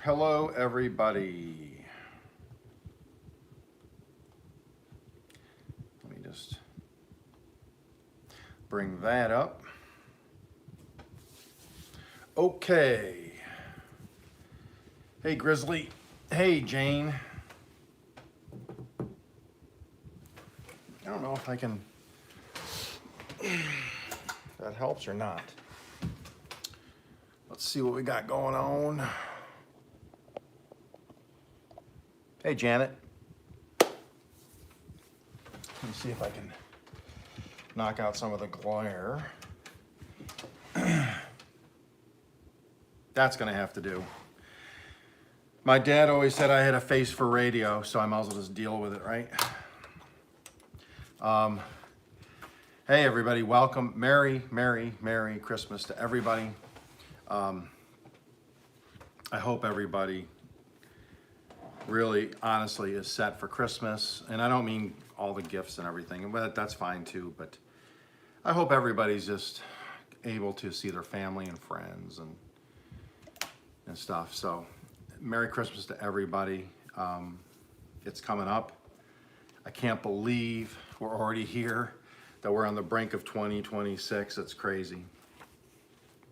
Hello, everybody. Let me just bring that up. Okay. Hey, Grizzly. Hey, Jane. I don't know if I can, if that helps or not. Let's see what we got going on. Hey, Janet. Let me see if I can knock out some of the glare. That's gonna have to do. My dad always said I had a face for radio, so I might as well just deal with it, right? Hey everybody, welcome. Merry Christmas to everybody. I hope everybody really honestly is set for Christmas. And I don't mean all the gifts and everything, but that's fine too. But I hope everybody's just able to see their family and friends and stuff. So Merry Christmas to everybody. It's coming up. I can't believe we're already here, that we're on the brink of 2026. It's crazy.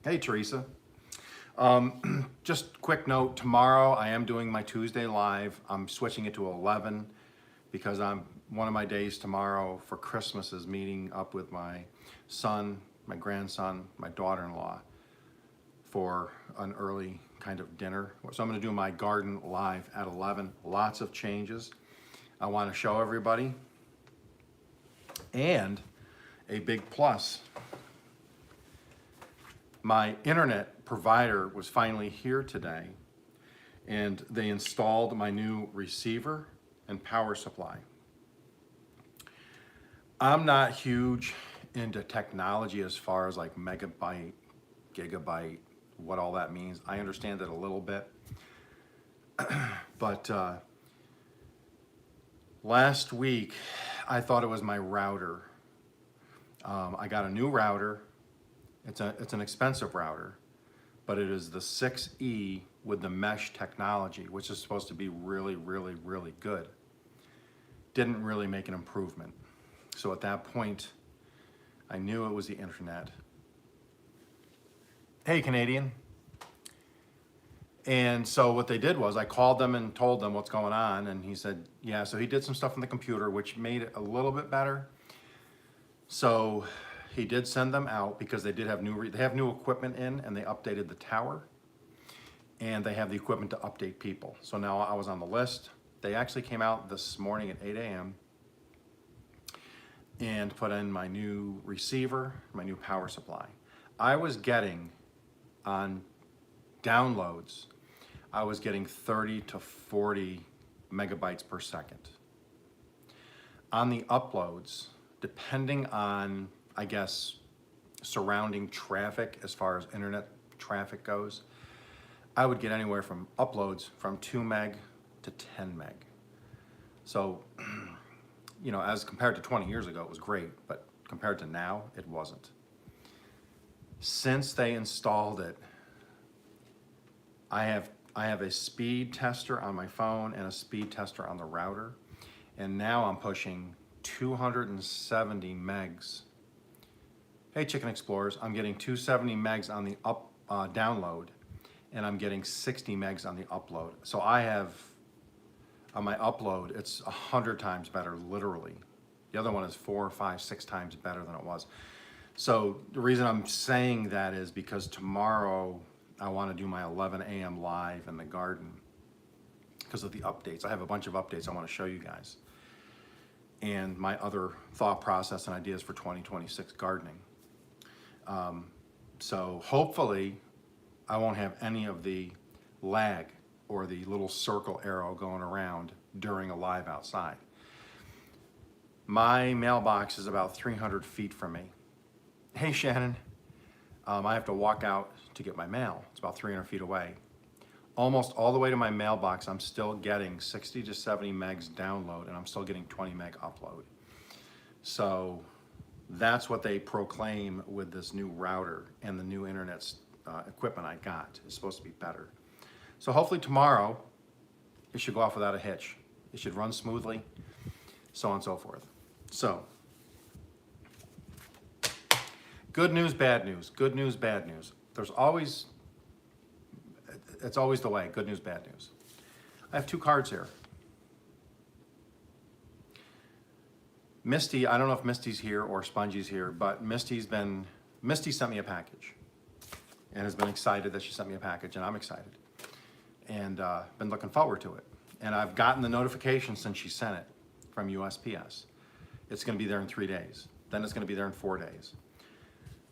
Hey, Teresa. Just quick note, tomorrow I am doing my Tuesday live. I'm switching it to 11 because one of my days tomorrow for Christmas is meeting up with my son, my grandson, my daughter-in-law for an early kind of dinner. So I'm gonna do my garden live at 11. Lots of changes I wanna show everybody. And a big plus, my internet provider was finally here today and they installed my new receiver and power supply. I'm not huge into technology as far as like megabyte, gigabyte, what all that means. I understand it a little bit, but last week I thought it was my router. I got a new router. It's an expensive router, but it is the 6E with the mesh technology, which is supposed to be really good. Didn't really make an improvement. So at that point, I knew it was the internet. Hey, Canadian. And so what they did was I called them and told them what's going on, and he said, yeah, so he did some stuff on the computer, which made it a little bit better. So he did send them out because they did have new equipment in, and they updated the tower, and they have the equipment to update people. So now I was on the list. They actually came out this morning at 8 a.m. and put in my new receiver, my new power supply. I was getting on downloads, I was getting 30 to 40 megabytes per second. On the uploads, depending on, I guess, surrounding traffic as far as internet traffic goes, I would get anywhere from uploads from 2 meg to 10 meg. So, you know, as compared to 20 years ago, it was great, but compared to now, it wasn't. Since they installed it, I have a speed tester on my phone and a speed tester on the router, and now I'm pushing 270 megs. Hey, Chicken Explorers, I'm getting 270 megs on the download, and I'm getting 60 megs on the upload. So I have, on my upload, it's 100 times better, literally. The other one is 4, 5, 6 times better than it was. So the reason I'm saying that is because tomorrow I want to do my 11 a.m. live in the garden because of the updates. I have a bunch of updates I want to show you guys, and my other thought process and ideas for 2026 gardening. So hopefully I won't have any of the lag or the little circle arrow going around during a live outside. My mailbox is about 300 feet from me. Hey, Shannon. I have to walk out to get my mail. It's about 300 feet away. Almost all the way to my mailbox, I'm still getting 60 to 70 megs download, and I'm still getting 20 meg upload. So that's what they proclaim with this new router and the new internet equipment I got. It's supposed to be better. So hopefully tomorrow, it should go off without a hitch. It should run smoothly, so on and so forth. So, good news, bad news, good news, bad news. It's always the way, good news, bad news. I have 2 cards here. Misty, I don't know if Misty's here or Spongy's here, but Misty sent me a package and has been excited that she sent me a package, and I'm excited. And been looking forward to it. And I've gotten the notification since she sent it from USPS. It's gonna be there in 3 days. Then it's gonna be there in 4 days.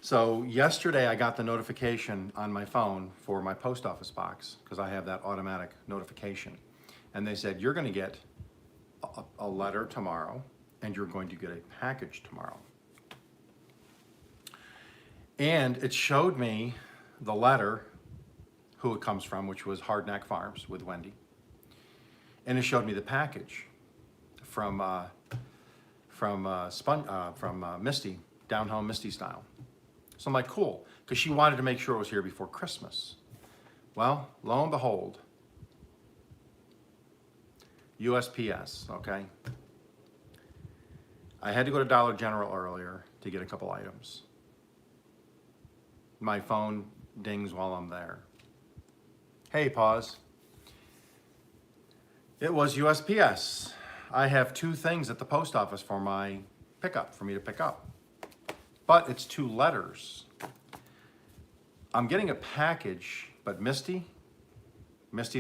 So yesterday I got the notification on my phone for my post office box, because I have that automatic notification. And they said, you're gonna get a letter tomorrow, and you're going to get a package tomorrow. And it showed me the letter, who it comes from, which was Hard Knack Farms with Wendy. And it showed me the package from Misty, Down Home Misty style. So I'm like, cool, because she wanted to make sure it was here before Christmas. Well, lo and behold, USPS, okay? I had to go to Dollar General earlier to get a couple items. My phone dings while I'm there. Hey, pause. It was USPS. I have 2 things at the post office for my pickup, for me to pick up. But it's 2 letters. I'm getting a package, but Misty's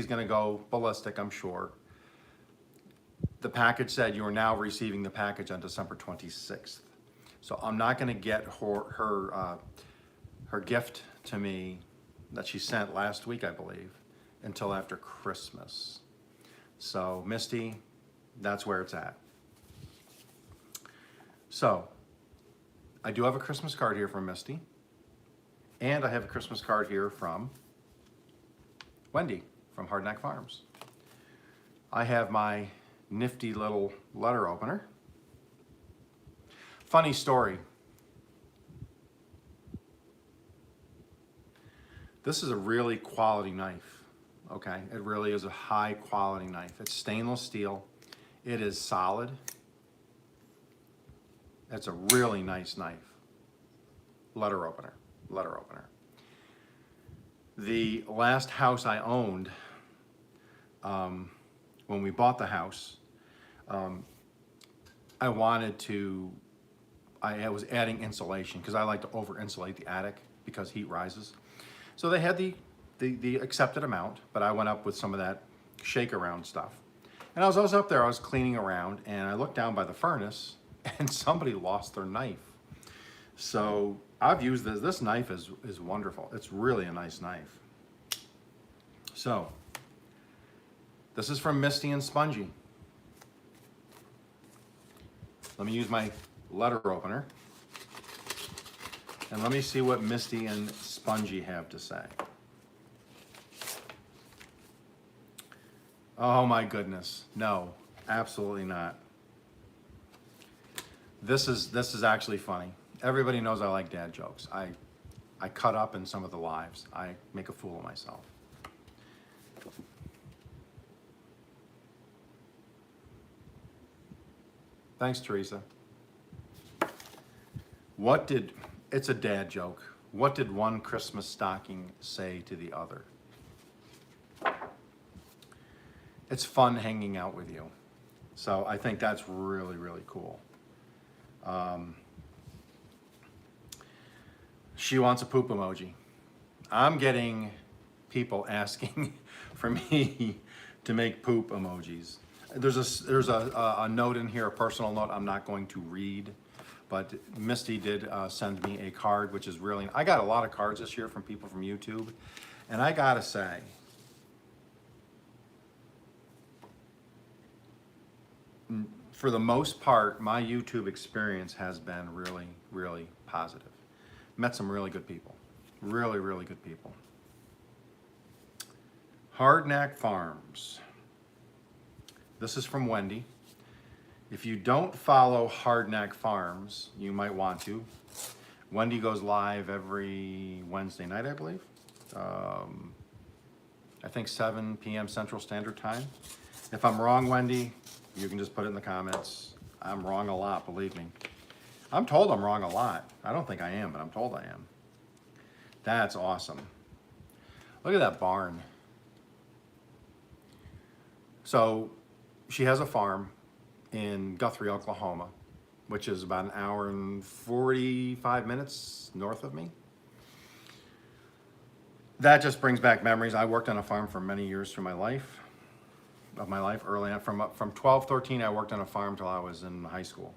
gonna go ballistic, I'm sure. The package said you are now receiving the package on December 26th. So I'm not gonna get her gift to me that she sent last week, I believe, until after Christmas. So Misty, that's where it's at. So I do have a Christmas card here from Misty, and I have a Christmas card here from Wendy from Hard Knack Farms. I have my nifty little letter opener. Funny story. This is a really quality knife, okay? It really is a high quality knife. It's stainless steel. It is solid. It's a really nice knife. Letter opener. The last house I owned, when we bought the house, I was adding insulation because I like to over insulate the attic because heat rises. So they had the accepted amount, but I went up with some of that shake around stuff. And I was up there, I was cleaning around, and I looked down by the furnace and somebody lost their knife. So I've used this knife is wonderful. It's really a nice knife. So this is from Misty and Spongy. Let me use my letter opener. And let me see what Misty and Spongy have to say. Oh my goodness. No, absolutely not. This is actually funny. Everybody knows I like dad jokes. I cut up in some of the lives. I make a fool of myself. Thanks, Teresa. It's a dad joke. What did one Christmas stocking say to the other? It's fun hanging out with you. So I think that's really, really cool. She wants a poop emoji. I'm getting people asking for me to make poop emojis. There's a note in here, a personal note I'm not going to read, but Misty did send me a card, which is really, I got a lot of cards this year from people from YouTube, and I gotta say, for the most part, my YouTube experience has been really, really positive. Met some really good people. Really, really good people. Hard Knack Farms. This is from Wendy. If you don't follow Hard Knack Farms, you might want to. Wendy goes live every Wednesday night, I believe. I I think 7 p.m. Central Standard Time. If I'm wrong, Wendy, you can just put it in the comments. I'm wrong a lot, believe me. I'm told I'm wrong a lot. I don't think I am, but I'm told I am. That's awesome. Look at that barn. So she has a farm in Guthrie, Oklahoma, which is about an hour and 45 minutes north of me. That just brings back memories. I worked on a farm for many years through my life, early on. From 12, 13, I worked on a farm till I was in high school.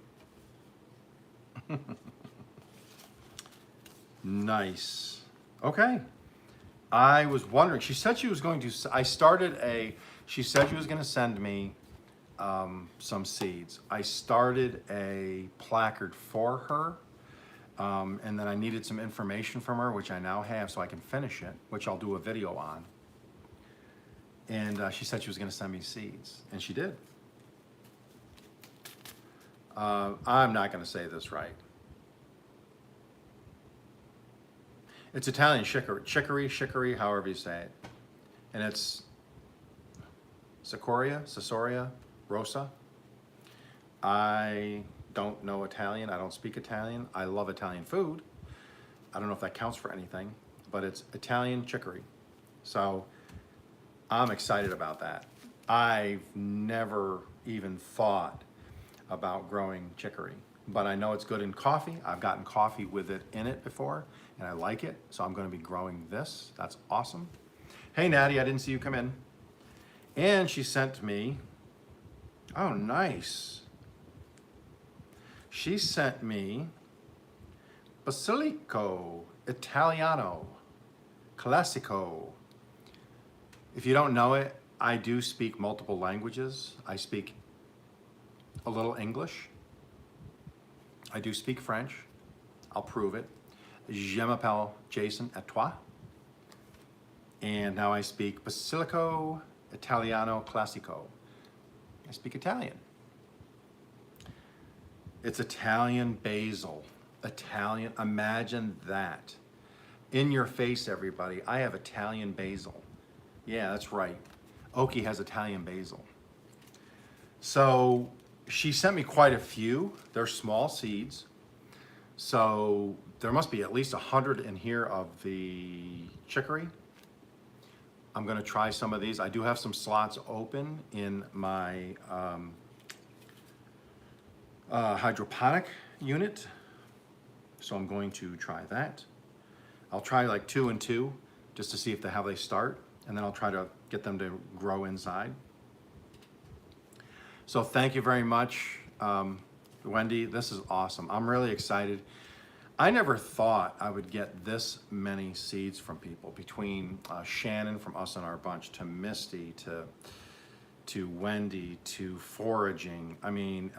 Nice. Okay. I was wondering, she said she was going to, she said she was going to send me some seeds. I started a placard for her, and then I needed some information from her, which I now have so I can finish it, which I'll do a video on. And she said she was going to send me seeds, and she did. I'm not going to say this right. It's Italian chicory, however you say it. And it's Cicoria Rosa. I don't know Italian. I don't speak Italian. I love Italian food. I don't know if that counts for anything, but it's Italian chicory. So I'm excited about that. I've never even thought about growing chicory, but I know it's good in coffee. I've gotten coffee with it in it before, and I like it, so I'm going to be growing this. That's awesome. Hey, Natty, I didn't see you come in. And she sent me, oh, nice. She sent me Basilico Italiano Classico. If you don't know it, I do speak multiple languages. I speak a little English. I do speak French. I'll prove it. Je m'appelle Jason et toi. And now I speak Basilico Italiano Classico. I speak Italian. It's Italian basil. Italian, imagine that. In your face, everybody. I have Italian basil. Yeah, that's right. Okie has Italian basil. So she sent me quite a few. They're small seeds. So there must be at least 100 in here of the chicory. I'm gonna try some of these. I do have some slots open in my hydroponic unit. So I'm going to try that. I'll try like 2 and 2 just to see how they start. And then I'll try to get them to grow inside. So thank you very much, Wendy. This is awesome. I'm really excited. I never thought I would get this many seeds from people, between Shannon from Us and Our Bunch, to Misty, to Wendy, to Foraging. I mean,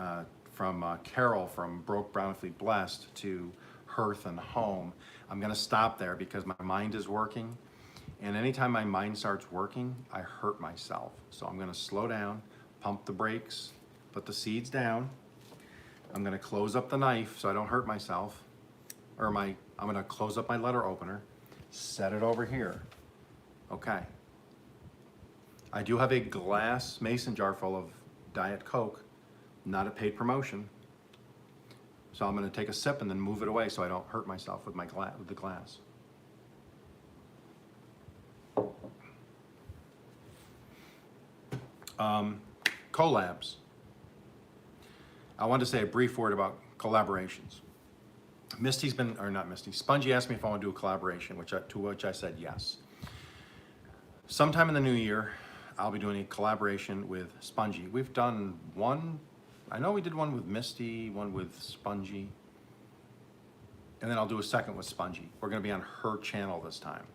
from Carol from Broke Bountifully Blessed, to Hearth and Home. I'm gonna stop there because my mind is working. And anytime my mind starts working, I hurt myself. So I'm gonna slow down, pump the brakes, put the seeds down. I'm gonna close up the knife so I don't hurt myself. I'm gonna close up my letter opener, set it over here. Okay. I do have a glass mason jar full of Diet Coke, not a paid promotion. So I'm gonna take a sip and then move it away so I don't hurt myself with the glass. Collabs. I wanted to say a brief word about collaborations. Spongy asked me if I want to do a collaboration, to which I said yes. Sometime in the new year, I'll be doing a collaboration with Spongy. We've done one, I know we did one with Misty, one with Spongy, and then I'll do a second with Spongy. We're gonna be on her channel this time.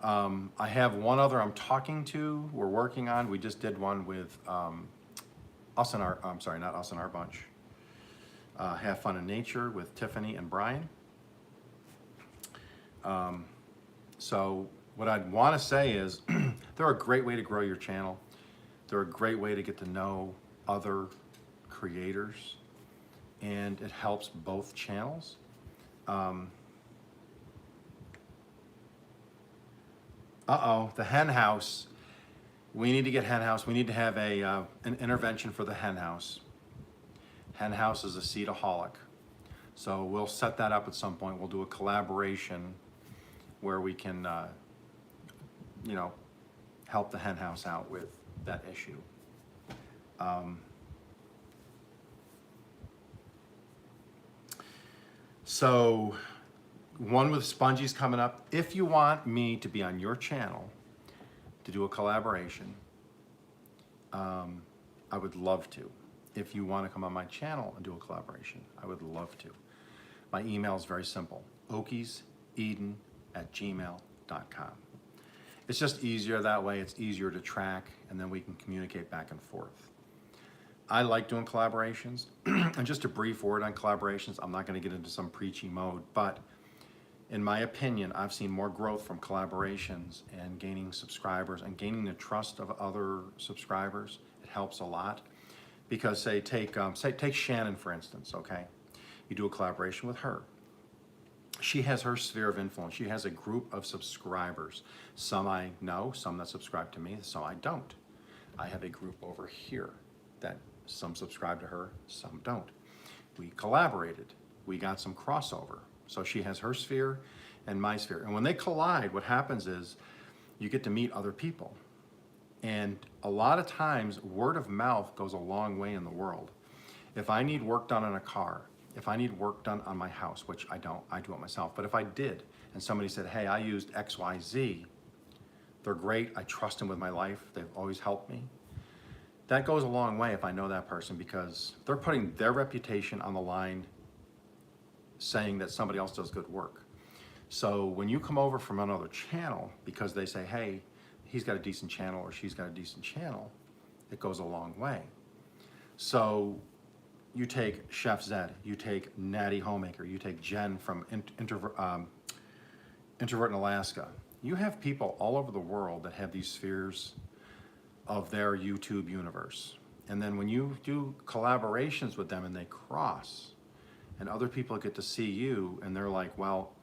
I have one other I'm talking to, we're working on. We just did one with Us and Our Bunch. Have Fun in Nature with Tiffany and Brian. So what I'd want to say is they're a great way to grow your channel. They're a great way to get to know other creators, and it helps both channels. Uh-oh, the hen house. We need to get hen house. We need to have an intervention for the hen house. Hen house is a seedaholic. So we'll set that up at some point. We'll do a collaboration where we can, you know, help the hen house out with that issue. So one with Spongy's coming up. If you want me to be on your channel to do a collaboration, I would love to. If you want to come on my channel and do a collaboration, I would love to. My email is very simple, okieseden@gmail.com. It's just easier that way. It's easier to track, and then we can communicate back and forth. I like doing collaborations. And just a brief word on collaborations, I'm not going to get into some preachy mode, but in my opinion, I've seen more growth from collaborations and gaining subscribers and gaining the trust of other subscribers. It helps a lot. Because take Shannon, for instance, okay? You do a collaboration with her. She has her sphere of influence. She has a group of subscribers. Some I know, some that subscribe to me, some I don't. I have a group over here that some subscribe to her, some don't. We collaborated. We got some crossover. So she has her sphere and my sphere. And when they collide, what happens is you get to meet other people. And a lot of times, word of mouth goes a long way in the world. If I need work done on a car, if I need work done on my house, which I don't, I do it myself, but if I did, and somebody said, hey, I used XYZ, they're great, I trust them with my life, they've always helped me. That goes a long way if I know that person, because they're putting their reputation on the line saying that somebody else does good work. So when you come over from another channel, because they say, hey, he's got a decent channel or she's got a decent channel, it goes a long way. So you take Chef Zed, you take Natty Homemaker, you take Jen from Introvert in Alaska. You have people all over the world that have these spheres of their YouTube universe. And then when you do collaborations with them and they cross, and other people get to see you and they're like, well,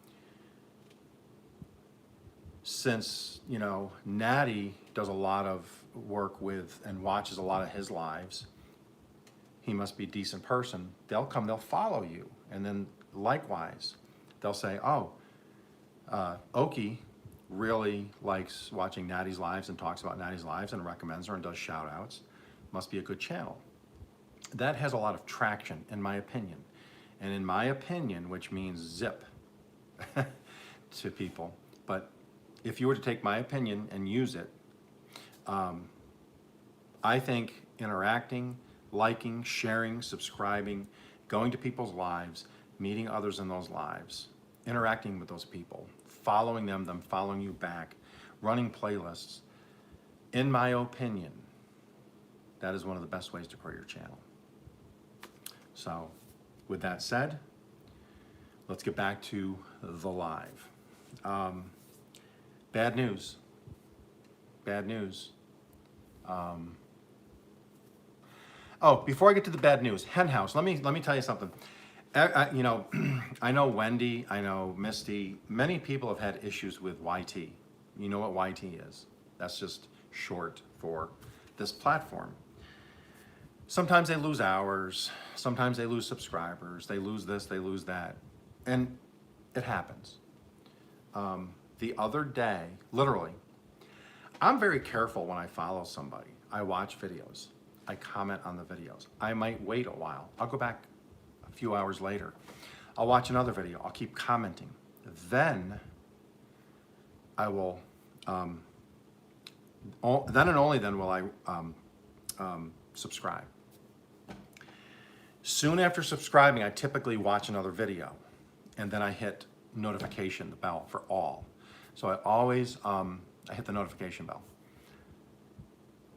since, you know, Natty does a lot of work with and watches a lot of his lives, he must be a decent person. They'll come, they'll follow you. And then likewise, they'll say, oh, Okie really likes watching Natty's lives and talks about Natty's lives and recommends her and does shout outs. Must be a good channel. That has a lot of traction, in my opinion. And in my opinion, which means zip to people, but if you were to take my opinion and use it, I think interacting, liking, sharing, subscribing, going to people's lives, meeting others in those lives, interacting with those people, following them following you back, running playlists, in my opinion, that is one of the best ways to grow your channel. So, with that said, let's get back to the live. Bad news. Bad news. Oh, before I get to the bad news, hen house. Let me tell you something. You know, I know Wendy. I know Misty. Many people have had issues with YT. You know what YT is? That's just short for this platform. Sometimes they lose hours. Sometimes they lose subscribers. They lose this. They lose that, and it happens. The other day, literally, I'm very careful when I follow somebody. I watch videos. I comment on the videos. I might wait a while. I'll go back a few hours later. I'll watch another video. I'll keep commenting. Then I will, then and only then will I subscribe. Soon after subscribing, I typically watch another video, and then I hit notification, the bell for all. So I always, I hit the notification bell.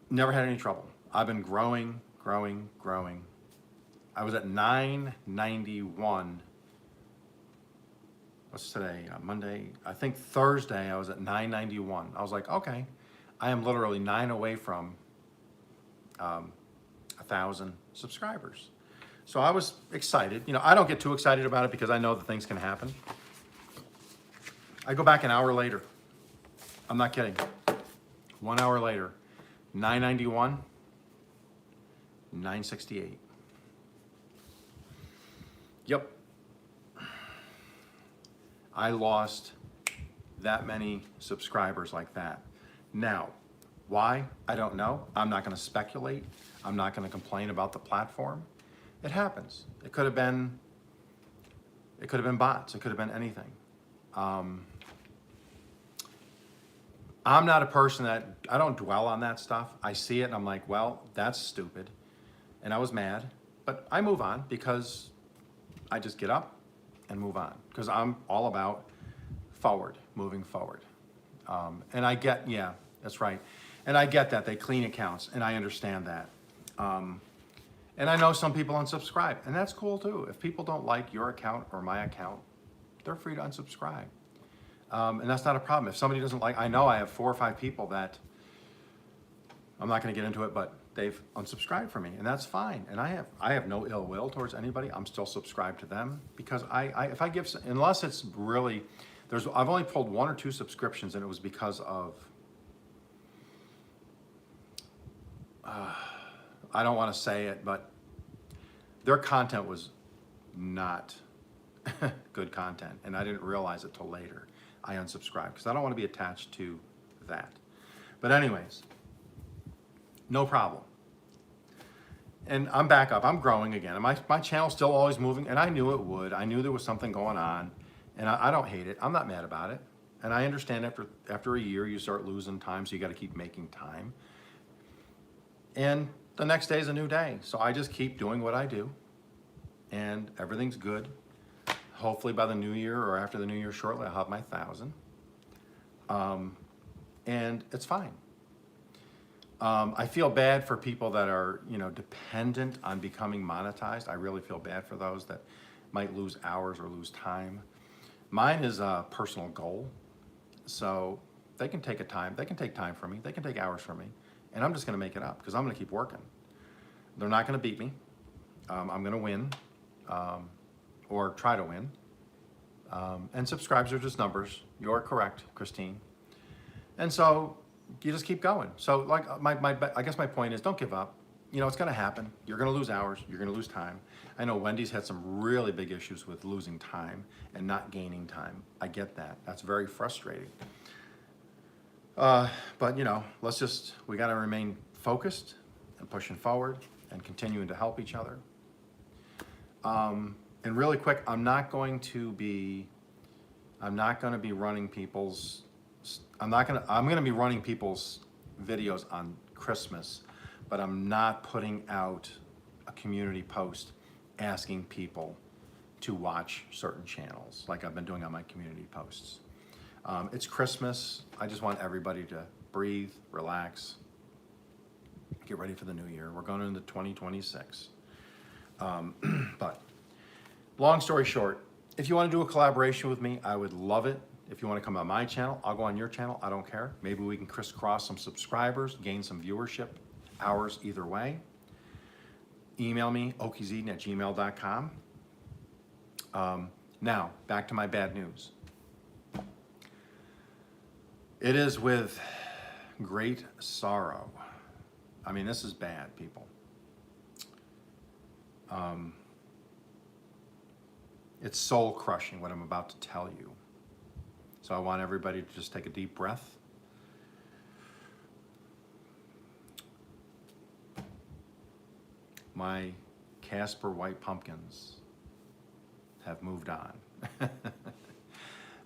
Never had any trouble. I've been growing. I was at 991. What's today? Monday. I think Thursday I was at 991. I was like, okay, I am literally 9 away from 1,000 subscribers. So I was excited. You know, I don't get too excited about it because I know that things can happen. I go back an hour later. I'm not kidding. 1 hour later, 991, 968. Yep. I lost that many subscribers like that. Now, why? I don't know. I'm not going to speculate. I'm not going to complain about the platform. It happens. It could have been bots. It could have been anything. I'm not a person I don't dwell on that stuff. I see it and I'm like, well, that's stupid. And I was mad, but I move on because I just get up and move on because I'm all about moving forward. And I get, yeah, that's right. And I get that they clean accounts and I understand that. And I know some people unsubscribe and that's cool too. If people don't like your account or my account, they're free to unsubscribe. And that's not a problem. If somebody doesn't like, I know I have 4 or 5 people that, I'm not going to get into it, but they've unsubscribed from me, and that's fine. And I have no ill will towards anybody. I'm still subscribed to them because if I give, unless it's really, I've only pulled 1 or 2 subscriptions, and it was because of, I don't want to say it, but their content was not good content, and I didn't realize it till later. I unsubscribed because I don't want to be attached to that. But anyways, no problem. And I'm back up. I'm growing again. And my channel's still always moving, and I knew it would. I knew there was something going on, and I don't hate it. I'm not mad about it. And I understand after a year, you start losing time, so you got to keep making time. And the next day is a new day. So I just keep doing what I do, and everything's good. Hopefully by the new year or after the new year shortly, I'll have my 1,000. And it's fine. I feel bad for people that are, dependent on becoming monetized. I really feel bad for those that might lose hours or lose time. Mine is a personal goal. So they can take time from me. They can take hours from me. And I'm just going to make it up because I'm going to keep working. They're not going to beat me. I'm going to win. Or try to win. And subscribers are just numbers. You're correct, Christine. And so you just keep going. So like I guess my point is don't give up. It's going to happen. You're going to lose hours. You're going to lose time. I know Wendy's had some really big issues with losing time and not gaining time. I get that. That's very frustrating. But we got to remain focused and pushing forward and continuing to help each other. And really quick, I'm going to be running people's videos on Christmas, but I'm not putting out a community post asking people to watch certain channels like I've been doing on my community posts. It's Christmas. I just want everybody to breathe, relax, get ready for the new year. We're going into 2026. But long story short, if you want to do a collaboration with me, I would love it. If you want to come on my channel, I'll go on your channel. I don't care. Maybe we can crisscross some subscribers, gain some viewership, hours either way. Email me, okieseden@gmail.com. Now, back to my bad news. It is with great sorrow. I mean, this is bad, people. It's soul crushing what I'm about to tell you. So I want everybody to just take a deep breath. My Casper White Pumpkins have moved on.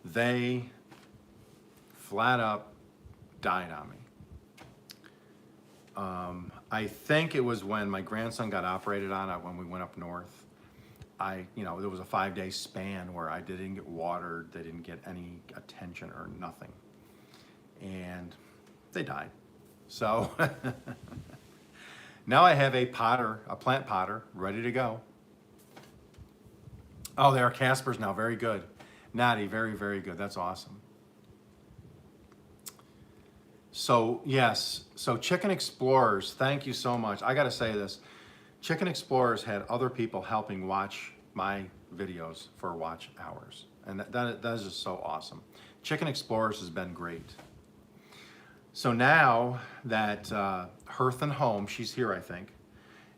They flat up died on me. I think it was when my grandson got operated on when we went up north. There was a 5-day span where I didn't get watered, they didn't get any attention or nothing. And they died. So now I have a plant potter, ready to go. Oh, they are Caspers now, very good. Natty, very, very good, that's awesome. So yes, Chicken Explorers, thank you so much. I gotta say this. Chicken Explorers had other people helping watch my videos for watch hours. And that is just so awesome. Chicken Explorers has been great. So now that Hearth and Home, she's here, I think.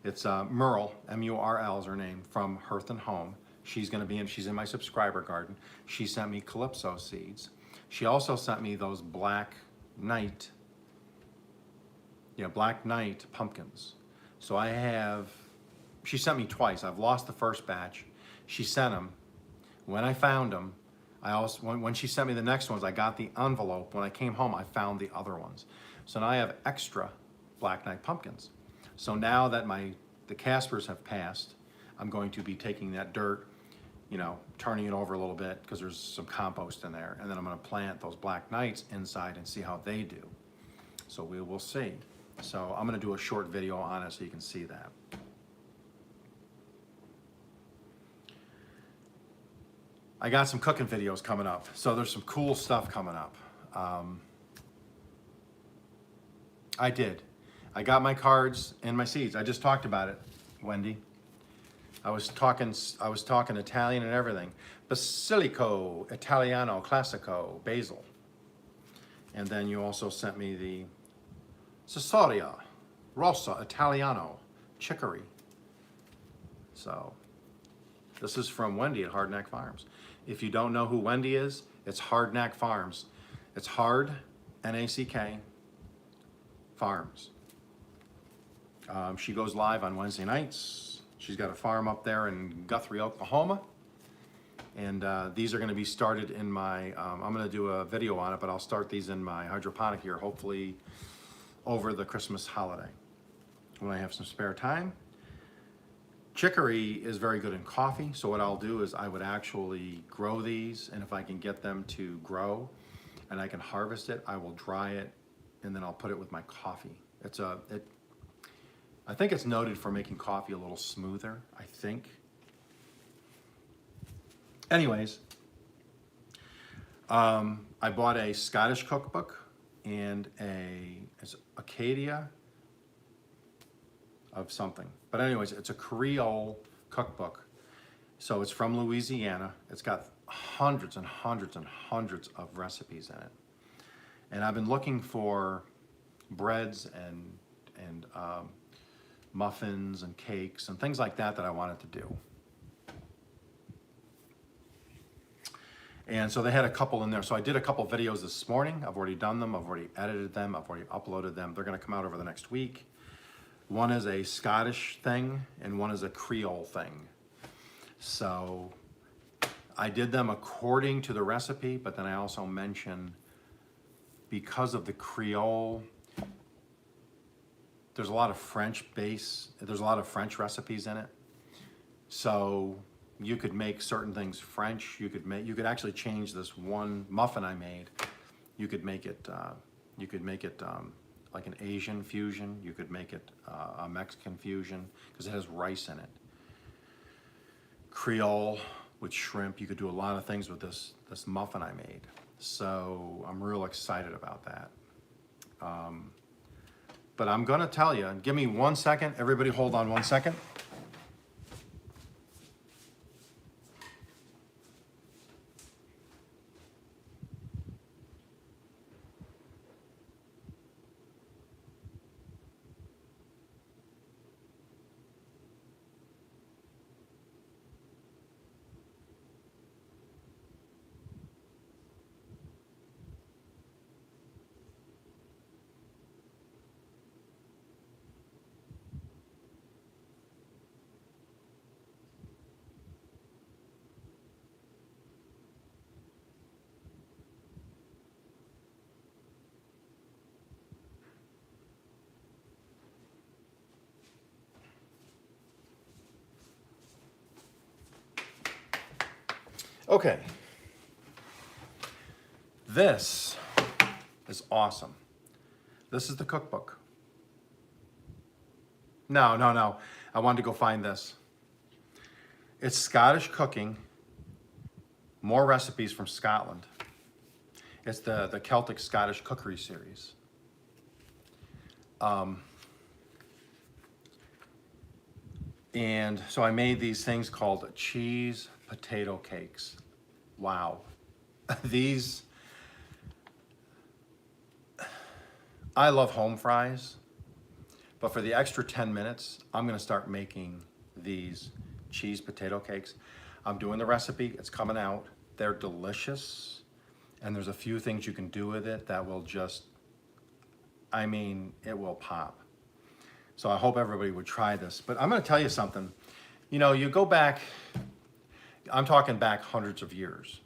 It's Merle, M-U-R-L is her name, from Hearth and Home. She's she's in my subscriber garden. She sent me Calypso seeds. She also sent me those Black Knight pumpkins. So she sent me twice. I've lost the first batch. She sent them. When I found them, when she sent me the next ones, I got the envelope. When I came home, I found the other ones. So now I have extra Black Knight pumpkins. So now that the Caspers have passed, I'm going to be taking that dirt, turning it over a little bit because there's some compost in there, and then I'm going to plant those Black Knights inside and see how they do. So we will see. So I'm going to do a short video on it so you can see that. I got some cooking videos coming up, so there's some cool stuff coming up. I got my cards and my seeds. I just talked about it, Wendy. I was talking Italian and everything. Basilico Italiano Classico basil. And then you also sent me the Cisoria Rossa Italiano chicory. So this is from Wendy at Hardknack Farms. If you don't know who Wendy is, it's Hardknack Farms. It's Hard, N-A-C-K, Farms. She goes live on Wednesday nights. She's got a farm up there in Guthrie, Oklahoma. And these are going to be started in my, I'm going to do a video on it, but I'll start these in my hydroponic here, hopefully over the Christmas holiday when I have some spare time. Chicory is very good in coffee, so what I'll do is I would actually grow these, and if I can get them to grow and I can harvest it, I will dry it, and then I'll put it with my coffee. I think it's noted for making coffee a little smoother, I think. Anyways, I bought a Scottish cookbook and it's Acadia of something. But anyways, it's a Creole cookbook. So it's from Louisiana. It's got hundreds and hundreds and hundreds of recipes in it. And I've been looking for breads and muffins and cakes and things like that I wanted to do. And so they had a couple in there. So I did a couple videos this morning. I've already done them. I've already edited them. I've already uploaded them. They're going to come out over the next week. One is a Scottish thing and one is a Creole thing. So I did them according to the recipe, but then I also mentioned because of the Creole, there's a lot of French recipes in it. So you could make certain things French. You could actually change this one muffin I made. You could make it like an Asian fusion. You could make it a Mexican fusion because it has rice in it. Creole with shrimp. You could do a lot of things with this muffin I made. So I'm real excited about that. But I'm gonna tell you, give me 1 second. Everybody hold on 1 second. Okay, this is awesome. This is the cookbook. No, I wanted to go find this. It's Scottish cooking, more recipes from Scotland. It's the Celtic Scottish Cookery series. And so I made these things called cheese potato cakes. Wow. These, I love home fries, but for the extra 10 minutes, I'm gonna start making these cheese potato cakes. I'm doing the recipe, it's coming out. They're delicious, and there's a few things you can do with it that will just, I mean, it will pop. So I hope everybody would try this. But I'm gonna tell you something. You know, you go back, I'm talking back hundreds of years.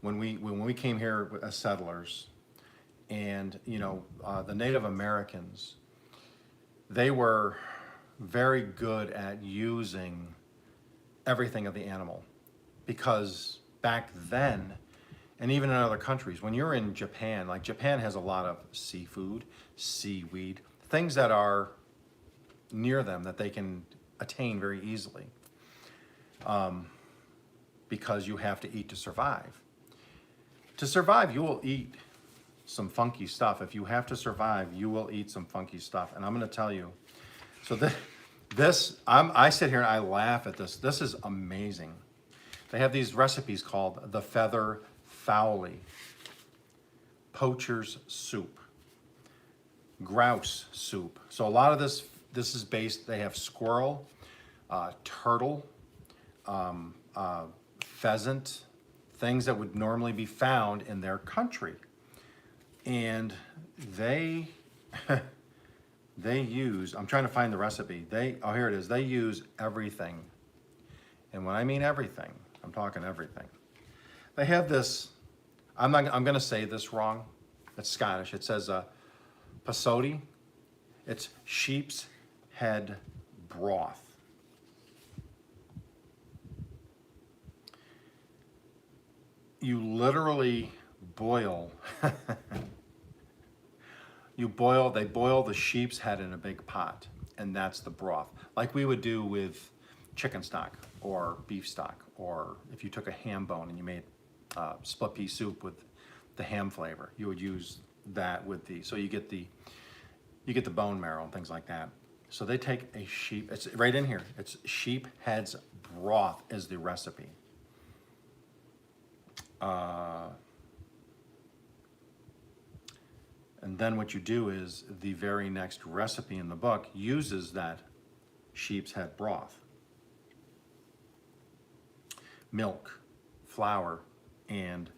When we came here as settlers, and you know, the Native Americans, they were very good at using everything of the animal, because back then, and even in other countries, when you're in Japan, like Japan has a lot of seafood, seaweed, things that are near them that they can attain very easily, because you have to eat to survive. To survive, you will eat some funky stuff. If you have to survive, you will eat some funky stuff. And I'm gonna tell you, so I sit here and I laugh at this. This is amazing. They have these recipes called the feather fowlie, poacher's soup, grouse soup. So a lot of this is based, they have squirrel, turtle, pheasant, things that would normally be found in their country. And they use, I'm trying to find the recipe. Oh, here it is. They use everything. And when I mean everything, I'm talking everything. They have this, I'm going to say this wrong. It's Scottish. It says pasodi. It's sheep's head broth. You literally boil, they boil the sheep's head in a big pot, and that's the broth. Like we would do with chicken stock or beef stock, or if you took a ham bone and you made split pea soup with the ham flavor, you would use that with so you get the bone marrow and things like that. So they take a sheep, it's right in here, it's sheep head's broth is the recipe. And then what you do is the very next recipe in the book uses that sheep's head broth. Milk, flour, and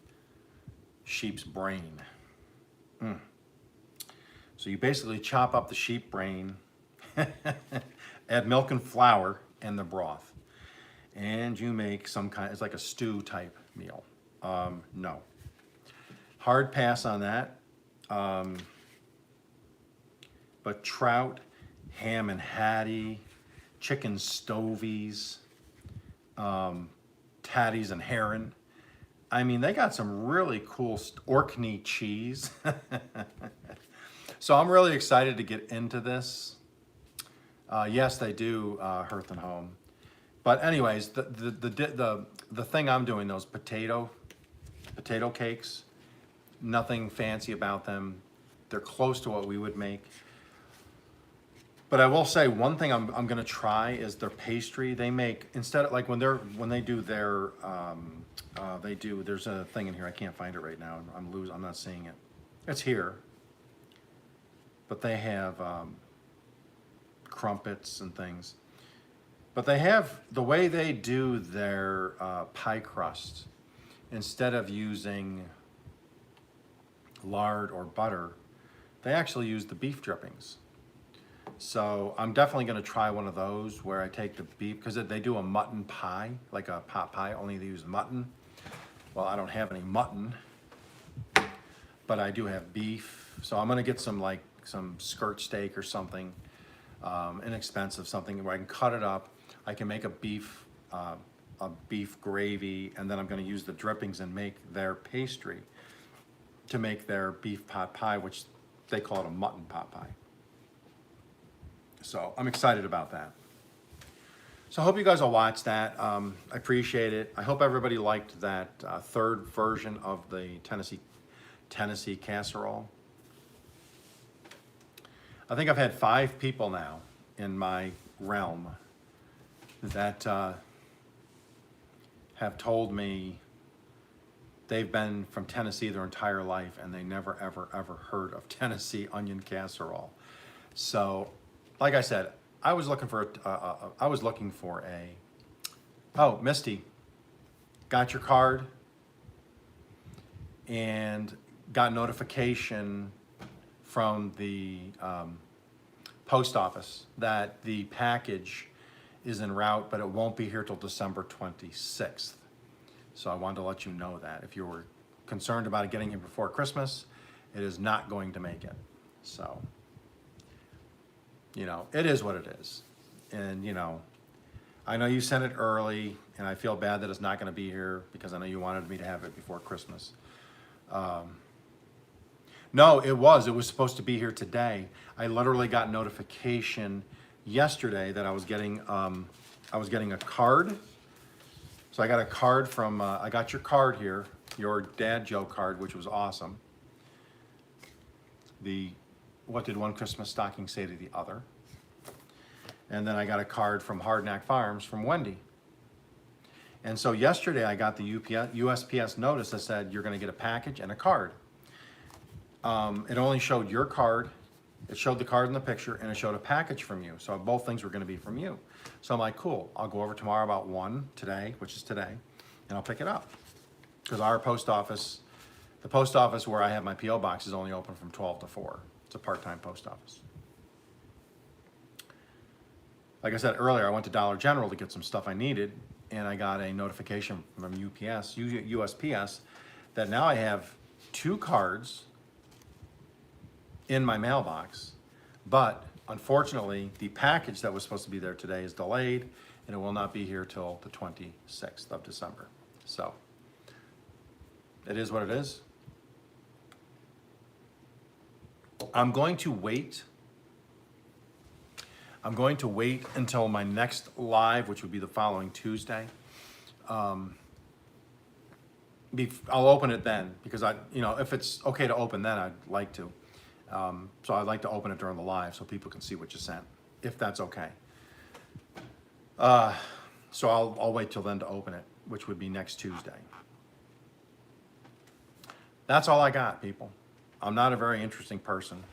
sheep's brain. So you basically chop up the sheep brain, add milk and flour and the broth, and you make some kind, it's like a stew type meal. No. Hard pass on that. But trout, ham and hattie, chicken stovies, tatties and herring. I mean, they got some really cool Orkney cheese. So I'm really excited to get into this. Yes, they do Hearth and Home. But anyways, the thing I'm doing, those potato cakes, nothing fancy about them. They're close to what we would make. But I will say one thing I'm gonna try is their pastry. They make, instead of like when they do their there's a thing in here, I can't find it right now. I'm not seeing it. It's here. But they have crumpets and things. But they have, the way they do their pie crust, instead of using lard or butter, they actually use the beef drippings. So I'm definitely going to try one of those where I take the beef, because they do a mutton pie, like a pot pie, only they use mutton. Well, I don't have any mutton, but I do have beef. So I'm going to get some skirt steak or something, inexpensive, something where I can cut it up. I can make a beef gravy, and then I'm going to use the drippings and make their pastry to make their beef pot pie, which they call it a mutton pot pie. So I'm excited about that. So I hope you guys will watch that. I appreciate it. I hope everybody liked that third version of the Tennessee casserole. I think I've had 5 people now in my realm that have told me they've been from Tennessee their entire life and they never, ever, ever heard of Tennessee onion casserole. So, like I said, I was looking for oh, Misty, got your card and got notification from the post office that the package is en route, but it won't be here till December 26th. So I wanted to let you know that. If you were concerned about it getting here before Christmas, it is not going to make it. So, you know, it is what it is. And, you know, I know you sent it early, and I feel bad that it's not going to be here because I know you wanted me to have it before Christmas. No, it was supposed to be here today. I literally got notification yesterday that I was getting a card. So I got a card from, I got your card here, your Dad Joe card, which was awesome. What did one Christmas stocking say to the other? And then I got a card from Hard Knack Farms from Wendy. And so yesterday I got the USPS notice that said you're gonna get a package and a card. It only showed your card, it showed the card in the picture, and it showed a package from you. So both things were gonna be from you. So I'm like, cool, I'll go over tomorrow about 1 today, which is today, and I'll pick it up. Because our post office, the post office where I have my P.O. box is only open from 12 to 4. It's a part-time post office. Like I said earlier, I went to Dollar General to get some stuff I needed, and I got a notification from USPS, that now I have 2 cards in my mailbox, but unfortunately, the package that was supposed to be there today is delayed, and it will not be here till the 26th of December. So, it is what it is. I'm going to wait until my next live, which would be the following Tuesday. I'll open it then, because if it's okay to open then, I'd like to. So I'd like to open it during the live so people can see what you sent, if that's okay. So I'll wait till then to open it, which would be next Tuesday. That's all I got, people. I'm not a very interesting person.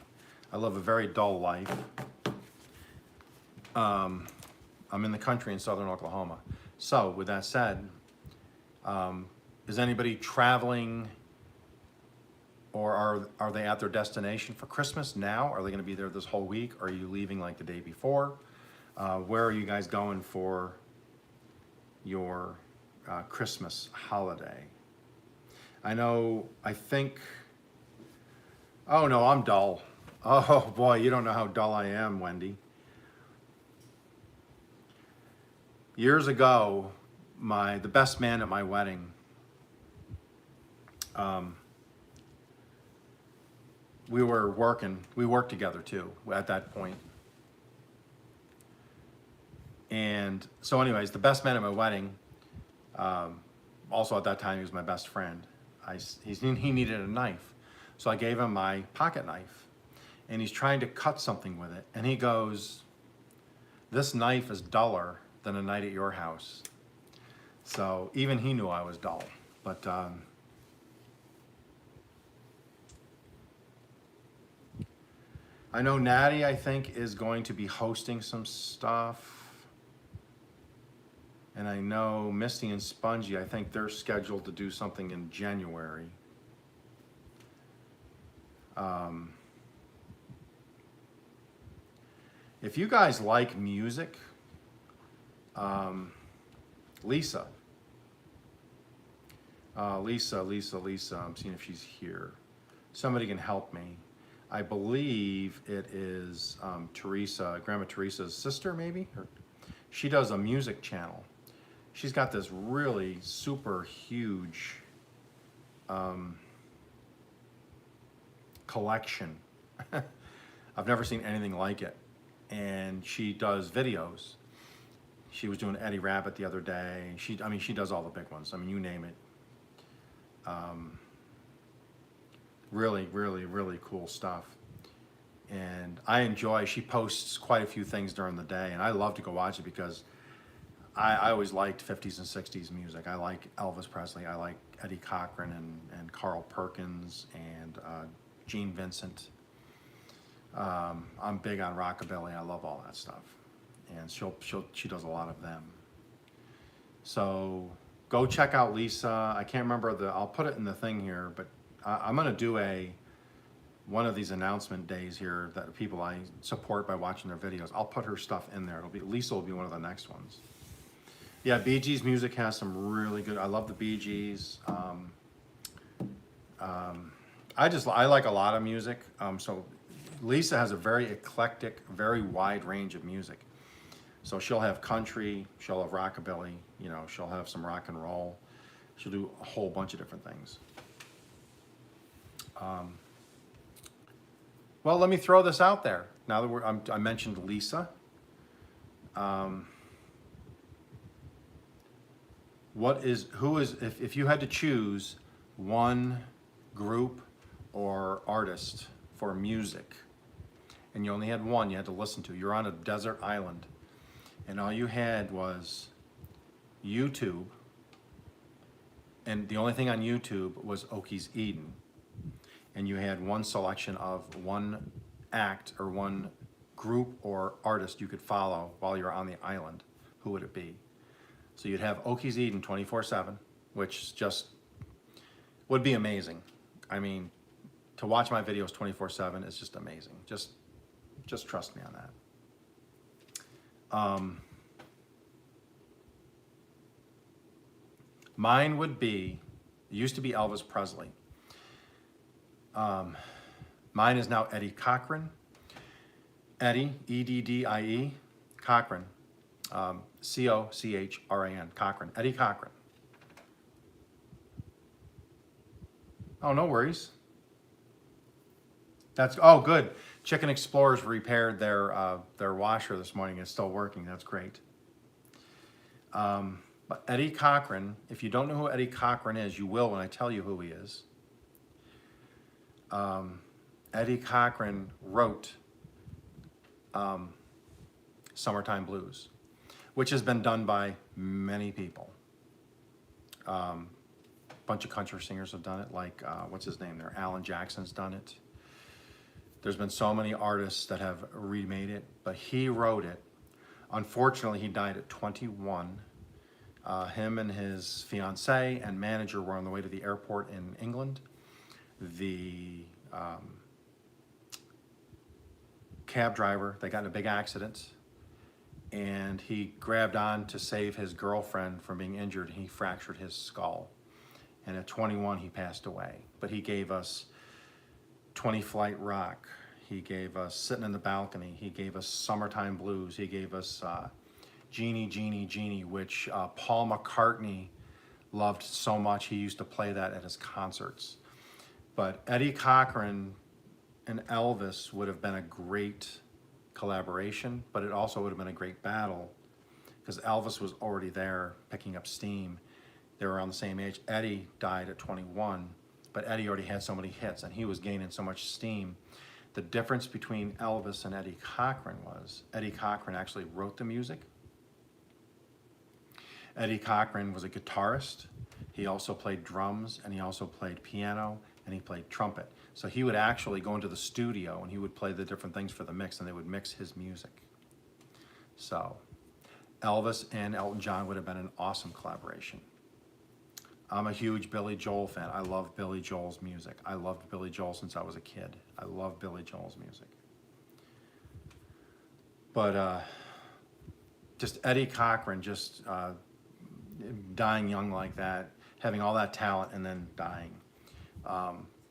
I live a very dull life. I'm in the country in southern Oklahoma. So with that said, is anybody traveling, or are they at their destination for Christmas now? Are they gonna be there this whole week? Or are you leaving like the day before? Where are you guys going for your Christmas holiday? I think, oh no, I'm dull. Oh boy, you don't know how dull I am, Wendy. Years ago, the best man at my wedding, we worked together too at that point. And so anyways, the best man at my wedding, also at that time he was my best friend. He needed a knife. So I gave him my pocket knife, and he's trying to cut something with it. And he goes, "This knife is duller than a night at your house." So even he knew I was dull, but I know Natty, I think, is going to be hosting some stuff. And I know Misty and Spongy, I think they're scheduled to do something in January. If you guys like music, Lisa, I'm seeing if she's here. Somebody can help me. I believe it is Teresa, Grandma Teresa's sister, maybe? She does a music channel. She's got this really super huge collection. I've never seen anything like it. And she does videos. She was doing Eddie Rabbit the other day. She does all the big ones. I mean, you name it. Really, really, really cool stuff. And she posts quite a few things during the day, and I love to go watch it because I always liked 50s and 60s music. I like Elvis Presley. I like Eddie Cochran and Carl Perkins and Gene Vincent. I'm big on rockabilly. I love all that stuff, and she does a lot of them. So go check out Lisa. I can't remember I'll put it in the thing here, but I'm gonna do one of these announcement days here that people I support by watching their videos. I'll put her stuff in there. Lisa will be one of the next ones. Yeah, Bee Gees music has some really good. I love the Bee Gees. I like a lot of music. So Lisa has a very eclectic, very wide range of music. So she'll have country, she'll have rockabilly, she'll have some rock and roll. She'll do a whole bunch of different things. Well, let me throw this out there. Now that I mentioned Lisa. If you had to choose one group or artist for music, and you only had one you had to listen to, you're on a desert island, and all you had was YouTube, and the only thing on YouTube was Okies Eden, and you had one selection of one act or one group or artist you could follow while you're on the island, who would it be? So you'd have Okies Eden 24/7, which just would be amazing. I mean, to watch my videos 24/7 is just amazing. Just trust me on that. Mine would be, it used to be Elvis Presley. Mine is now Eddie Cochran. Eddie, E-D-D-I-E, Cochran. C-O-C-H-R-A-N, Cochran. Eddie Cochran. Oh, no worries. Oh, good. Chicken Explorers repaired their washer this morning. It's still working. That's great. But Eddie Cochran, if you don't know who Eddie Cochran is, you will when I tell you who he is. Eddie Cochran wrote Summertime Blues, which has been done by many people. A bunch of country singers have done it, like, what's his name there? Alan Jackson's done it. There's been so many artists that have remade it, but he wrote it. Unfortunately, he died at 21. Him and his fiancée and manager were on the way to the airport in England. The cab driver, they got in a big accident, and he grabbed on to save his girlfriend from being injured. He fractured his skull, and at 21 he passed away. But he gave us 20 Flight Rock, he gave us Sitting in the Balcony, he gave us Summertime Blues, he gave us Jeannie, Jeannie, Jeannie, which Paul McCartney loved so much he used to play that at his concerts. But Eddie Cochran and Elvis would have been a great collaboration, but it also would have been a great battle because Elvis was already there picking up steam. They were around the same age. Eddie died at 21, but Eddie already had so many hits and he was gaining so much steam. The difference between Elvis and Eddie Cochran was Eddie Cochran actually wrote the music. Eddie Cochran was a guitarist. He also played drums, and he also played piano, and he played trumpet. So he would actually go into the studio and he would play the different things for the mix, and they would mix his music. So Elvis and Elton John would have been an awesome collaboration. I'm a huge Billy Joel fan. I love Billy Joel's music. I loved Billy Joel since I was a kid. I love Billy Joel's music. But just Eddie Cochran, just dying young like that, having all that talent and then dying.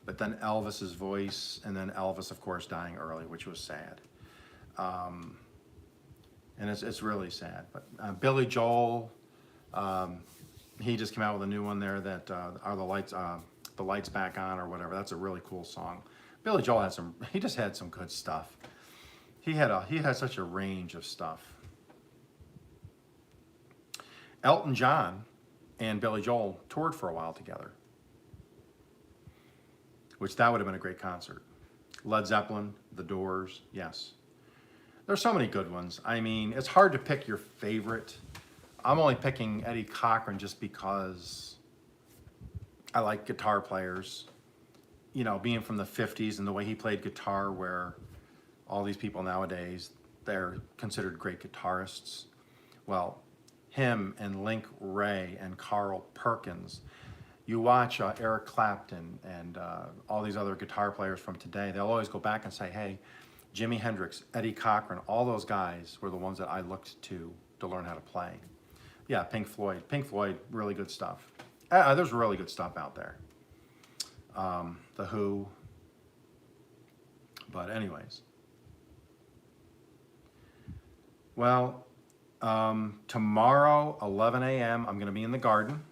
But then Elvis's voice, and then Elvis, of course, dying early, which was sad. And it's really sad. But Billy Joel, he just came out with a new one there that Are the Lights Back On or whatever. That's a really cool song. Billy Joel he just had some good stuff. He had such a range of stuff. Elton John and Billy Joel toured for a while together, which that would have been a great concert. Led Zeppelin, The Doors, yes. There's so many good ones. I mean, it's hard to pick your favorite. I'm only picking Eddie Cochran just because I like guitar players. You know, being from the 50s and the way he played guitar, where all these people nowadays, they're considered great guitarists. Well, him and Link Ray and Carl Perkins, you watch Eric Clapton and all these other guitar players from today, they'll always go back and say, hey, Jimi Hendrix, Eddie Cochran, all those guys were the ones that I looked to learn how to play. Yeah, Pink Floyd. Pink Floyd, really good stuff. There's really good stuff out there. The Who. But anyways. Well, tomorrow, 11 a.m., I'm going to be in the garden.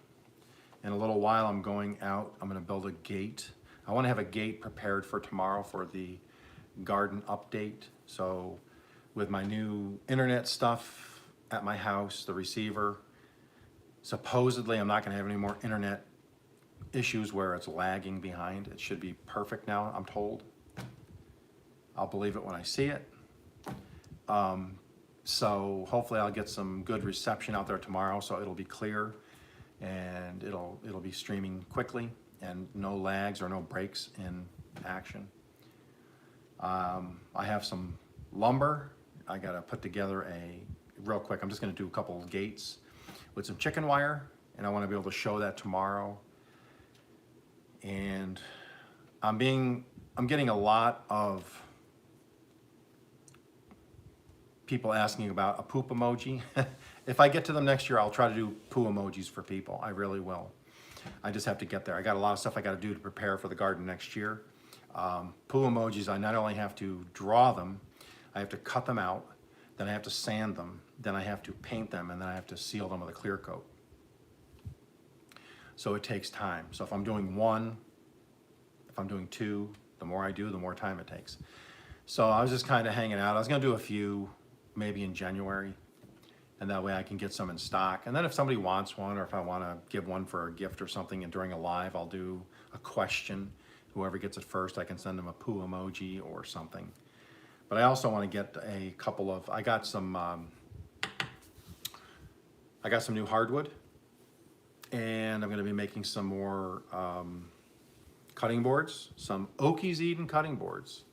In a little while, I'm going out. I'm going to build a gate. I want to have a gate prepared for tomorrow for the garden update. So with my new internet stuff at my house, the receiver, supposedly I'm not going to have any more internet issues where it's lagging behind. It should be perfect now, I'm told. I'll believe it when I see it. So hopefully I'll get some good reception out there tomorrow, so it'll be clear and it'll be streaming quickly and no lags or no breaks in action. I have some lumber. I gotta put together real quick, I'm just gonna do a couple of gates with some chicken wire, and I wanna be able to show that tomorrow. And I'm getting a lot of people asking about a poop emoji. If I get to them next year, I'll try to do poo emojis for people. I really will. I just have to get there. I got a lot of stuff I got to do to prepare for the garden next year. Poo emojis, I not only have to draw them, I have to cut them out, then I have to sand them, then I have to paint them, and then I have to seal them with a clear coat. So it takes time. So if I'm doing one, if I'm doing two, the more I do, the more time it takes. So I was just kind of hanging out. I was gonna do a few, maybe in January, and that way I can get some in stock. And then if somebody wants one, or if I wanna give one for a gift or something, and during a live, I'll do a question. Whoever gets it first, I can send them a poo emoji or something. But I also wanna get a couple of, I got some new hardwood, and I'm gonna be making some more cutting boards, some Okies Eden cutting boards.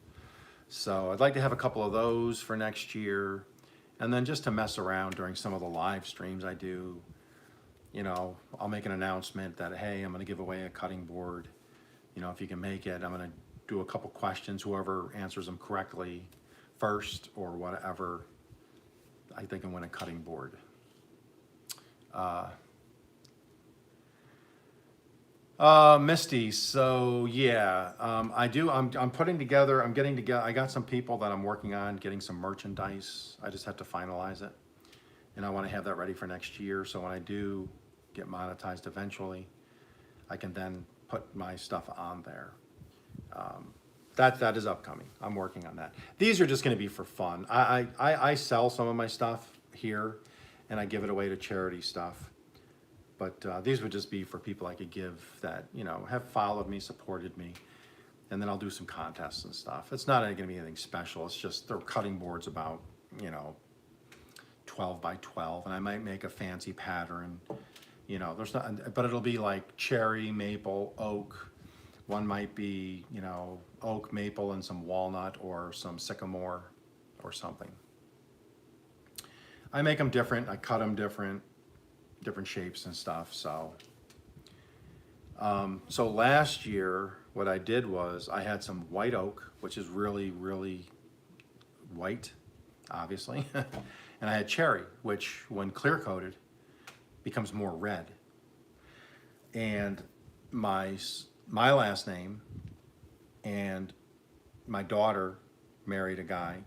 So I'd like to have a couple of those for next year, and then just to mess around during some of the live streams I do. You know, I'll make an announcement that, hey, I'm gonna give away a cutting board. You know, if you can make it, I'm gonna do a couple questions. Whoever answers them correctly first or whatever, I think I'm gonna win a cutting board. Misty, so yeah, I'm putting together, I got some people that I'm working on getting some merchandise. I just have to finalize it. And I want to have that ready for next year. So when I do get monetized eventually, I can then put my stuff on there. That is upcoming. I'm working on that. These are just going to be for fun. I sell some of my stuff here and I give it away to charity stuff. But these would just be for people I could give that, you know, have followed me, supported me, and then I'll do some contests and stuff. It's not going to be anything special. It's just they're cutting boards about, you know, 12 by 12, and I might make a fancy pattern. You know, there's not, but it'll be like cherry, maple, oak. One might be, you know, oak, maple, and some walnut or some sycamore or something. I make them different. I cut them different shapes and stuff. So so last year what I did was I had some white oak, which is really, really white, obviously. And I had cherry, which when clear coated becomes more red. And my last name and my daughter married a guy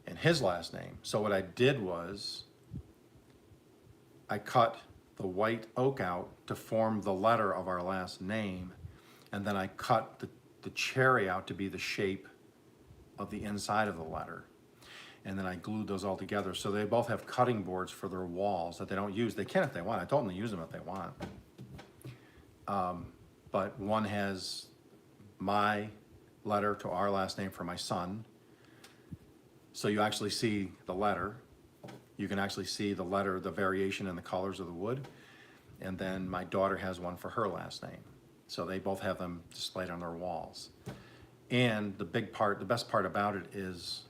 and his last name. So what I did was I cut the white oak out to form the letter of our last name, and then I cut the cherry out to be the shape of the inside of the letter. And then I glued those all together. So they both have cutting boards for their walls that they don't use. They can if they want. I told them to use them if they want. But one has my letter to our last name for my son. So you actually see the letter. You can actually see the letter, the variation in the colors of the wood. And then my daughter has one for her last name. So they both have them displayed on their walls. And the best part about it is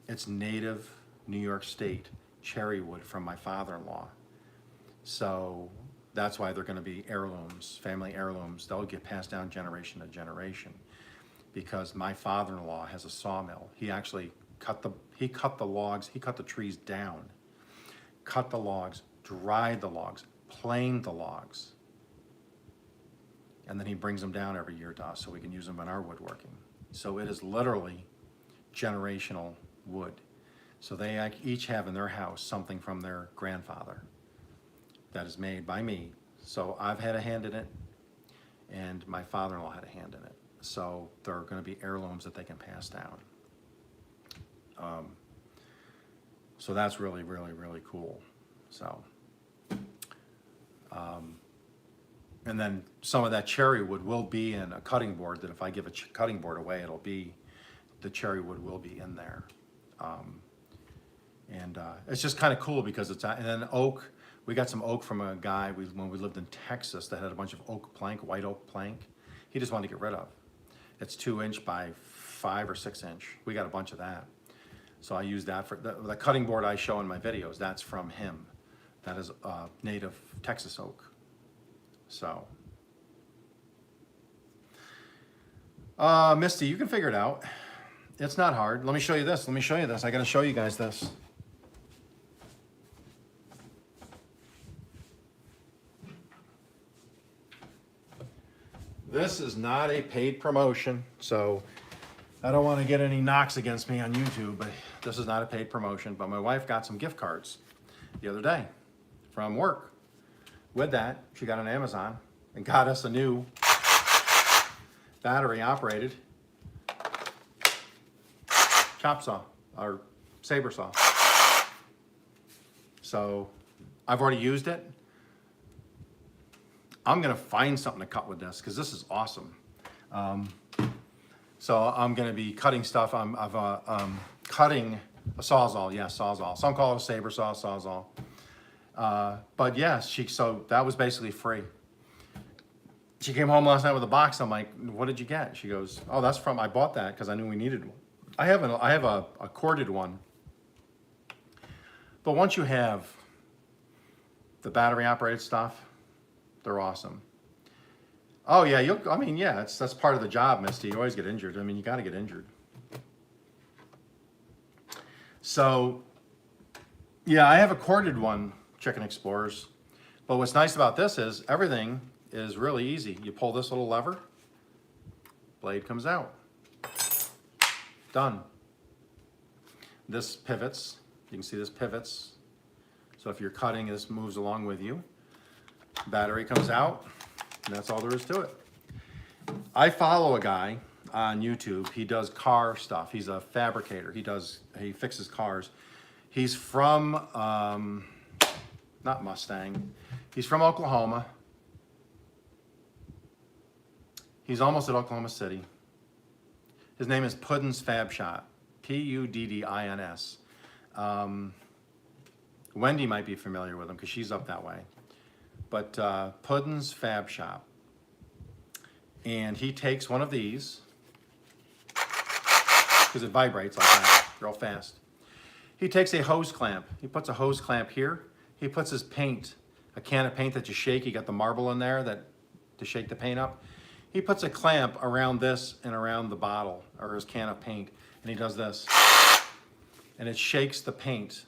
it's native New York State cherry wood from my father-in-law. So that's why they're going to be heirlooms, family heirlooms. They'll get passed down generation to generation, because my father-in-law has a sawmill. He actually cut the logs, he cut the trees down, cut the logs, dried the logs, planed the logs, and then he brings them down every year to us so we can use them in our woodworking. So it is literally generational wood. So they each have in their house something from their grandfather that is made by me. So I've had a hand in it, and my father-in-law had a hand in it. So they're going to be heirlooms that they can pass down. So that's really, really, really cool. So, and then some of that cherry wood will be in a cutting board, that if I give a cutting board away, the cherry wood will be in there. It's just kind of cool because and then oak, we got some oak from a guy when we lived in Texas that had a bunch of oak plank, white oak plank. He just wanted to get rid of. It's 2-inch by 5 or 6-inch. We got a bunch of that. So I use that for the cutting board I show in my videos. That's from him. That is native Texas oak. So, Misty, you can figure it out. It's not hard. Let me show you this. I got to show you guys this. This is not a paid promotion, so I don't want to get any knocks against me on YouTube, but this is not a paid promotion. But my wife got some gift cards the other day from work. With that, she got on Amazon and got us a new battery-operated chop saw, or saber saw. So I've already used it. I'm gonna find something to cut with this because this is awesome. So I'm gonna be cutting stuff. I'm cutting a sawzall, yes, sawzall. Some call it a saber saw, sawzall. But yes, so that was basically free. She came home last night with a box. I'm like, what did you get? She goes, oh, I bought that because I knew we needed one. I have a corded one. But once you have the battery operated stuff, they're awesome. Oh yeah, that's part of the job, Misty. You always get injured. I mean, you got to get injured. So, yeah, I have a corded one, Chicken Explorers. But what's nice about this is everything is really easy. You pull this little lever, blade comes out. Done. This pivots. You can see this pivots. So if you're cutting, this moves along with you. Battery comes out, and that's all there is to it. I follow a guy on YouTube. He does car stuff. He's a fabricator. He fixes cars. He's from not Mustang. He's from Oklahoma. He's almost at Oklahoma City. His name is Puddin's Fab Shop. Puddins. Wendy might be familiar with him because she's up that way. But Puddin's Fab Shop. And he takes one of these, because it vibrates like that, real fast. He takes a hose clamp. He puts a hose clamp here. He puts his paint, a can of paint that you shake. You got the marble in there to shake the paint up. He puts a clamp around this and around the bottle or his can of paint, and he does this. And it shakes the paint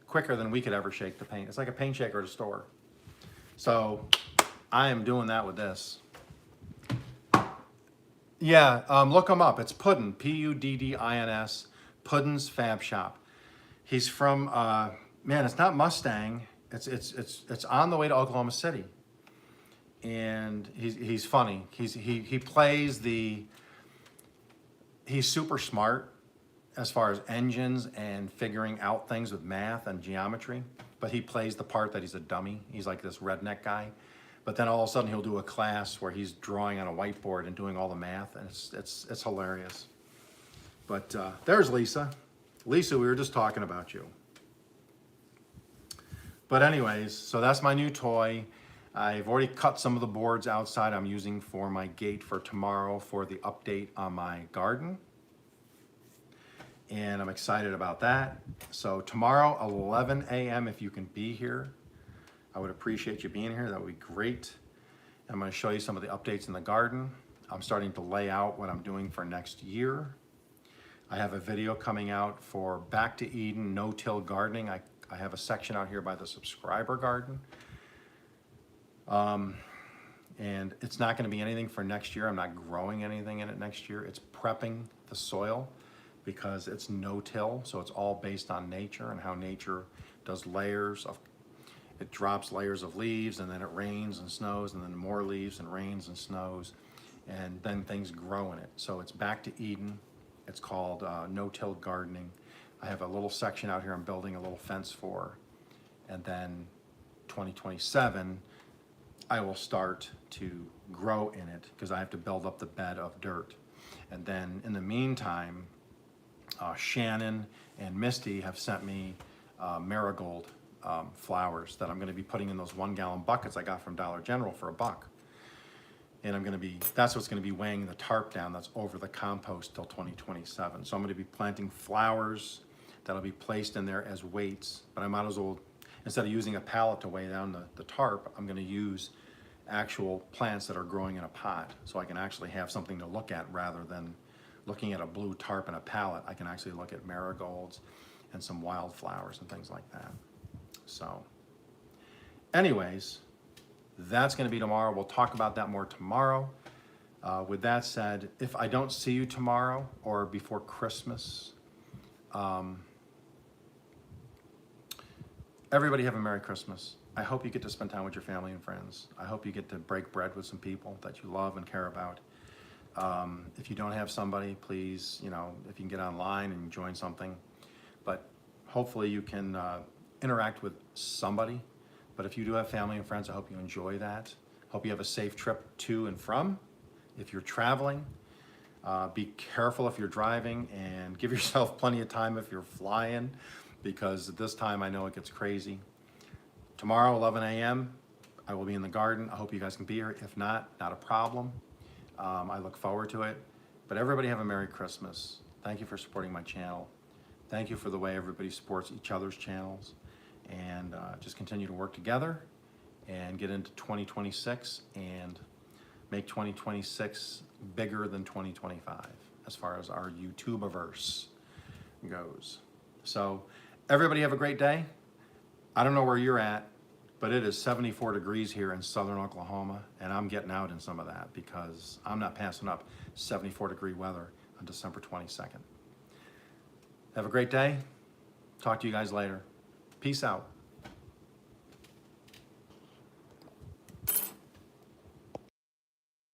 quicker than we could ever shake the paint. It's like a paint shaker at a store. So I am doing that with this. Yeah, look him up. It's Puddin, Puddins, Puddin's Fab Shop. He's from, man, it's not Mustang. It's on the way to Oklahoma City. And he's funny. He plays he's super smart as far as engines and figuring out things with math and geometry. But he plays the part that he's a dummy. He's like this redneck guy. But then all of a sudden he'll do a class where he's drawing on a whiteboard and doing all the math, and it's hilarious. But there's Lisa. Lisa, we were just talking about you. But anyways, so that's my new toy. I've already cut some of the boards outside I'm using for my gate for tomorrow for the update on my garden. And I'm excited about that. So tomorrow, 11 a.m. if you can be here. I would appreciate you being here. That would be great. I'm going to show you some of the updates in the garden. I'm starting to lay out what I'm doing for next year. I have a video coming out for Back to Eden no-till gardening. I have a section out here by the subscriber garden. And it's not going to be anything for next year. I'm not growing anything in it next year. It's prepping the soil because it's no-till, so it's all based on nature and how nature does layers of, it drops layers of leaves, and then it rains and snows, and then more leaves and rains and snows, and then things grow in it. So it's Back to Eden. It's called no-till gardening. I have a little section out here I'm building a little fence for, and then 2027 I will start to grow in it because I have to build up the bed of dirt. And then in the meantime, Shannon and Misty have sent me marigold flowers that I'm going to be putting in those 1-gallon buckets I got from Dollar General for $1. And I'm going to be, that's what's going to be weighing the tarp down that's over the compost till 2027. So I'm going to be planting flowers that'll be placed in there as weights, but I might as well, instead of using a pallet to weigh down the tarp, I'm going to use actual plants that are growing in a pot, so I can actually have something to look at rather than looking at a blue tarp in a pallet. I can actually look at marigolds and some wildflowers and things like that. So anyways, that's going to be tomorrow. We'll talk about that more tomorrow. With that said, if I don't see you tomorrow or before Christmas, everybody have a Merry Christmas. I hope you get to spend time with your family and friends. I hope you get to break bread with some people that you love and care about. If you don't have somebody, please, you know, if you can get online and join something. But hopefully you can interact with somebody. But if you do have family and friends, I hope you enjoy that. Hope you have a safe trip to and from. If you're traveling, be careful if you're driving, and give yourself plenty of time if you're flying, because at this time I know it gets crazy. Tomorrow, 11 a.m., I will be in the garden. I hope you guys can be here. If not, not a problem. I look forward to it. But everybody have a Merry Christmas. Thank you for supporting my channel. Thank you for the way everybody supports each other's channels. And just continue to work together and get into 2026 and make 2026 bigger than 2025 as far as our YouTubeverse goes. So everybody have a great day. I don't know where you're at, but it is 74 degrees here in southern Oklahoma, and I'm getting out in some of that because I'm not passing up 74-degree weather on December 22nd. Have a great day. Talk to you guys later. Peace out.